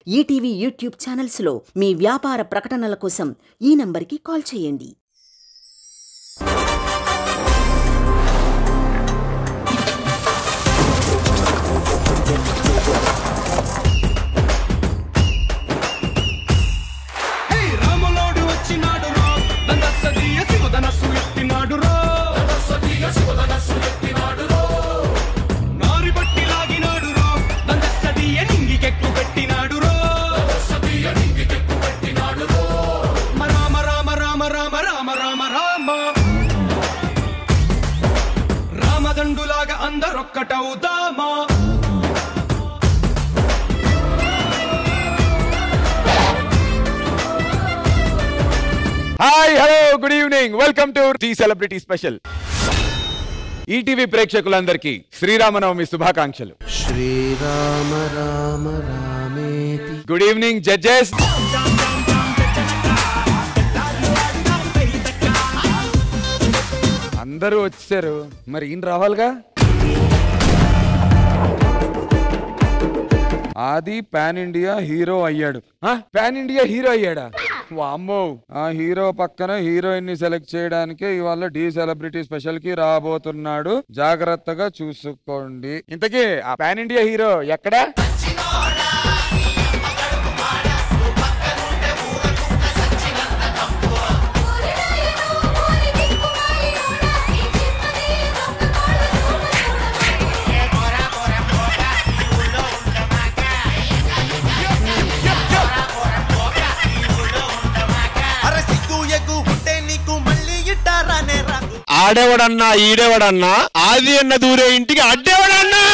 ETV YouTube ఛానల్స్లో మీ వ్యాపార ప్రకటనల కోసం ఈ నంబర్కి కాల్ చేయండి. రామదండులాగా అందరొక్కటవుదామా. Hi hello good evening, welcome to T celebrity special. ETV ప్రేక్షకులందరికీ శ్రీరామనవమి శుభాకాంక్షలు. శ్రీరామ రామ రామేతి. Good evening judges. అందరూ వచ్చారు, మరి ఈయన రావాలిగా. ఆది పాన్ ఇండియా హీరో అయ్యాడు. పాన్ ఇండియా హీరో అయ్యాడా? వామ్మో, ఆ హీరో పక్కన హీరోయిన్ ని సెలెక్ట్ చేయడానికే ఇవాళ డి సెలబ్రిటీ స్పెషల్ కి రాబోతున్నాడు. జాగ్రత్తగా చూసుకోండి. ఇంతకీ ఆ పాన్ ఇండియా హీరో ఎక్కడా? ఆడేవాడన్నా ఈడేవాడన్నా ఆది అన్న దూరే ఇంటికి అడ్డేవాడన్నా.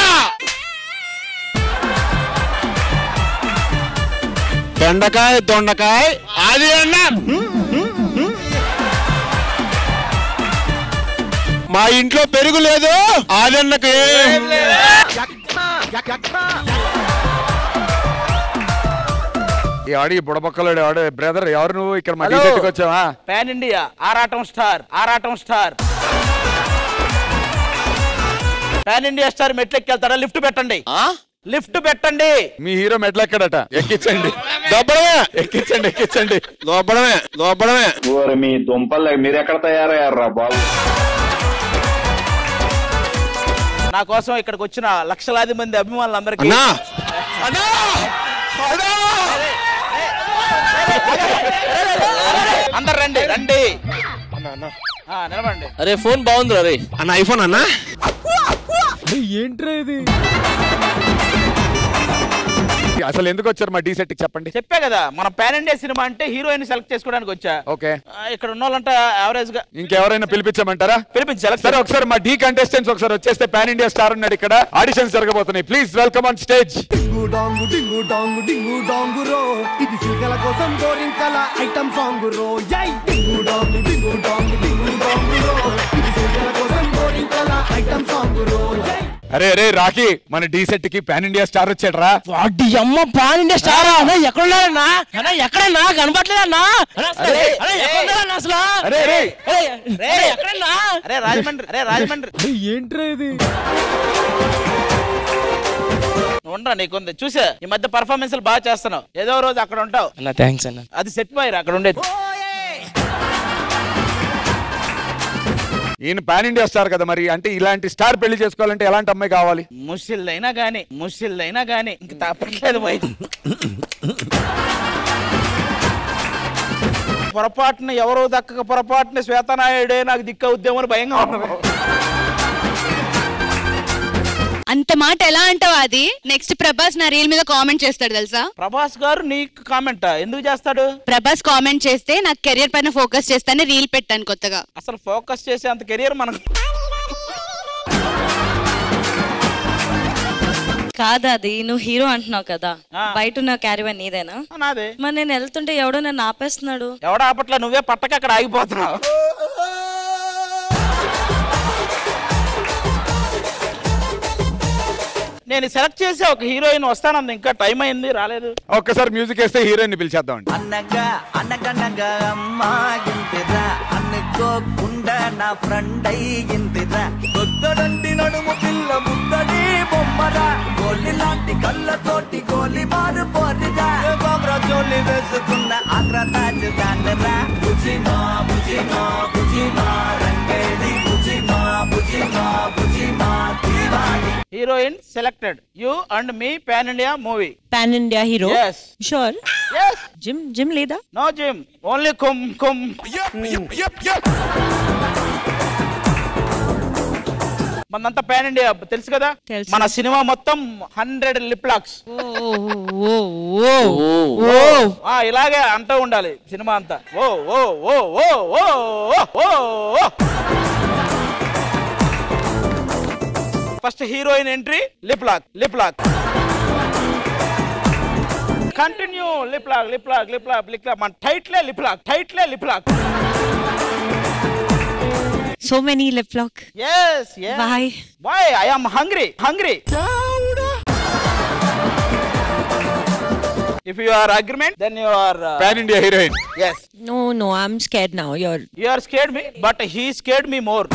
బెండకాయ దొండకాయ ఆది అన్న. మా ఇంట్లో పెరుగు లేదు, ఆది అన్నకి ఆడి బుడబక్కలు ఆడే బ్రదర్. ఎవరు నువ్వు? ఇక్కడ మా టీకి వచ్చావా? పాన్ ఇండియా ఆరాటం స్టార్, ఆరాటం స్టార్. పాన్ ఇండియా స్టార్ మెట్లు ఎక్కెళ్తాడా? లిఫ్ట్ పెట్టండి, లిఫ్ట్ పెట్టండి. మీ హీరో మెట్లు ఎక్కడట? ఎక్కించండి. దొబ్బడమే. ఎక్కించండి, ఎక్కించండి. లోపడమే లోపడమే. మీ దుంపలు మీరు ఎక్కడ తయారయ్యారా బాబు? నా కోసం ఇక్కడికి వచ్చిన లక్షలాది మంది అభిమానులందరికీ అందరు రండి రండి, నిలబండి. అరే ఫోన్ బాగుంది అరే. అన్న ఐఫోన్ అన్నా? ఏంట్రా ఇది? అసలు ఎందుకు వచ్చారు మా డి సెట్ కి చెప్పండి. చెప్పే కదా, మన పాన్ ఇండియా సినిమా అంటే హీరోయిన్ సెలెక్ట్ చేసుకోవడానికి వచ్చా. ఓకే, ఇక్కడ ఉన్న వాళ్ళంటే యావరేజ్ గా. ఇంకెవరైనా పిలిపించమంటారా? పిలిపించి సెలెక్ట్. సరే, ఒకసారి మా డి కంటెస్టెంట్స్ ఒకసారి వచ్చేస్తే. పాన్ ఇండియా స్టార్ ఉన్నాడు ఇక్కడ. ఆడిషన్స్ జరగబోతున్నాయి. Please welcome on stage. డింగు డాంగు డింగు డాంగు డింగు డాంగు రో, ఇది సిగల కోసం గోరింకల ఐటమ్ సాంగ్ రో. యై డింగు డాంగు డింగు డాంగు డింగు డాంగు రో, ఇది సిగల కోసం గోరింకల ఐటమ్ సాంగ్ రో. అరే అరే రాఖీ, మన డి సెట్ కి పాన్ ఇండియా స్టార్ వచ్చాడరా. వాడి అమ్మ పాన్ ఇండియా స్టార్ ఎక్కడున్నారన్నా? ఎక్కడన్నా కనపట్లేదన్నా? అసలు అరే రాజమండ్రి, అరే రాజమండ్రి. ఏంట్రా ఇది? ఉండరా, నీకుంది చూసా. ఈ మధ్య పర్ఫార్మెన్స్ బాగా చేస్తున్నావు. ఏదో రోజు అక్కడ ఉంటావు అన్న. థ్యాంక్స్ అన్న. అది సెట్ బాయ్ అక్కడ ఉండేది. ఈయన పాన్ ఇండియా స్టార్ కదా, మరి అంటే ఇలాంటి స్టార్ పెళ్లి చేసుకోవాలంటే ఎలాంటి అమ్మాయి కావాలి? ముసిళ్ళైనా గానీ ఇంక తప్పట్లేదు బాయ్. పొరపాటున ఎవరో దక్కక పొరపాటున శ్వేతనాయుడే నాకు దిక్కవుద్దేమని భయంగా ఉన్నది. అంత మాట ఎలా అంటావు? అది నెక్స్ట్ ప్రభాస్ నా రీల్ మీద కామెంట్ చేస్తాడు తెలుసా? ప్రభాస్ గారు నీకు కామెంట్ ఎందుకు చేస్తాడు? ప్రభాస్ కామెంట్ చేస్తే నాకు కెరియర్ పైన ఫోకస్ చేస్తానే రీల్ పెట్టాను కొత్తగా. అసలు ఫోకస్ చేసే అంత కెరియర్ మనకు కాదు. అది నువ్వు హీరో అంటున్నావు కదా, బయట ఉన్న క్యారీవన్ నీదేనా? నాదే. మరి నేను వెళ్తుంటే ఎవడో నన్ను ఆపేస్తున్నాడు. ఎవడ ఆపట్లా, నువ్వే పట్టక అక్కడ ఆగిపోతున్నావు. నేను సెలెక్ట్ చేసి ఒక హీరోయిన్ వస్తానంది, ఇంకా టైం అయింది రాలేదు. ఒక్కసారి మ్యూజిక్ వేస్తే హీరోయిన్ ని పిలిచేద్దాం. అనగా అనగనగా అమ్మాయిందిరా, అనుకోకుండా నా ఫ్రెండ్ అయ్యిందిరా. కొత్తడంటి నడుము పిల్ల ముద్దడి బొమ్మరా, గోలి లాంటి కళ్ళతోటి గోలి మారు పోరిరా. చేసుకున్న ఆగ్రా తాజ్ దాండరా బుజిమా బుజిమా బుజిమా రంగేలి బుజిమా బుజిమా బుజిమా Diwali. Heroine selected you and me pan India movie. Pan India hero? Yes. Sure. Yes. Gym లేదా? No gym. Only kum. మనంతా పాన్ ఇండియా తెలుసు కదా. మన సినిమా మొత్తం 100 లిప్ లాక్స్. ఇలాగే అంటూ ఉండాలి సినిమా అంతా. ఓ ఓ ఓ ఓ ఓ ఓ. First heroine entry lip lock. Continue lip lock. మన టైట్లే lip lock. So many lip lock. Yes. Why? I am hungry. If you are agreement, then you are Pan India heroine. Yes. No, I'm scared now. You are scared me, but he scared me more.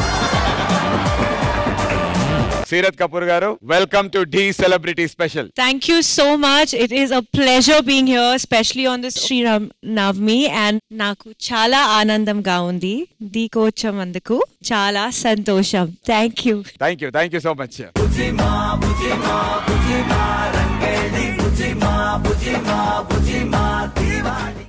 Seerath Kapoor garu, welcome to D Celebrity Special. Thank you so much. It is a pleasure being here, especially on this Sri Ram Navami, and naku chala aanandam ga undi. Diko vachanduku chala santosham. Thank you so much. బుజిమా బుజిమా బుజిమా రంగేలి బుజిమా బుజిమా బుజిమా దివాళి.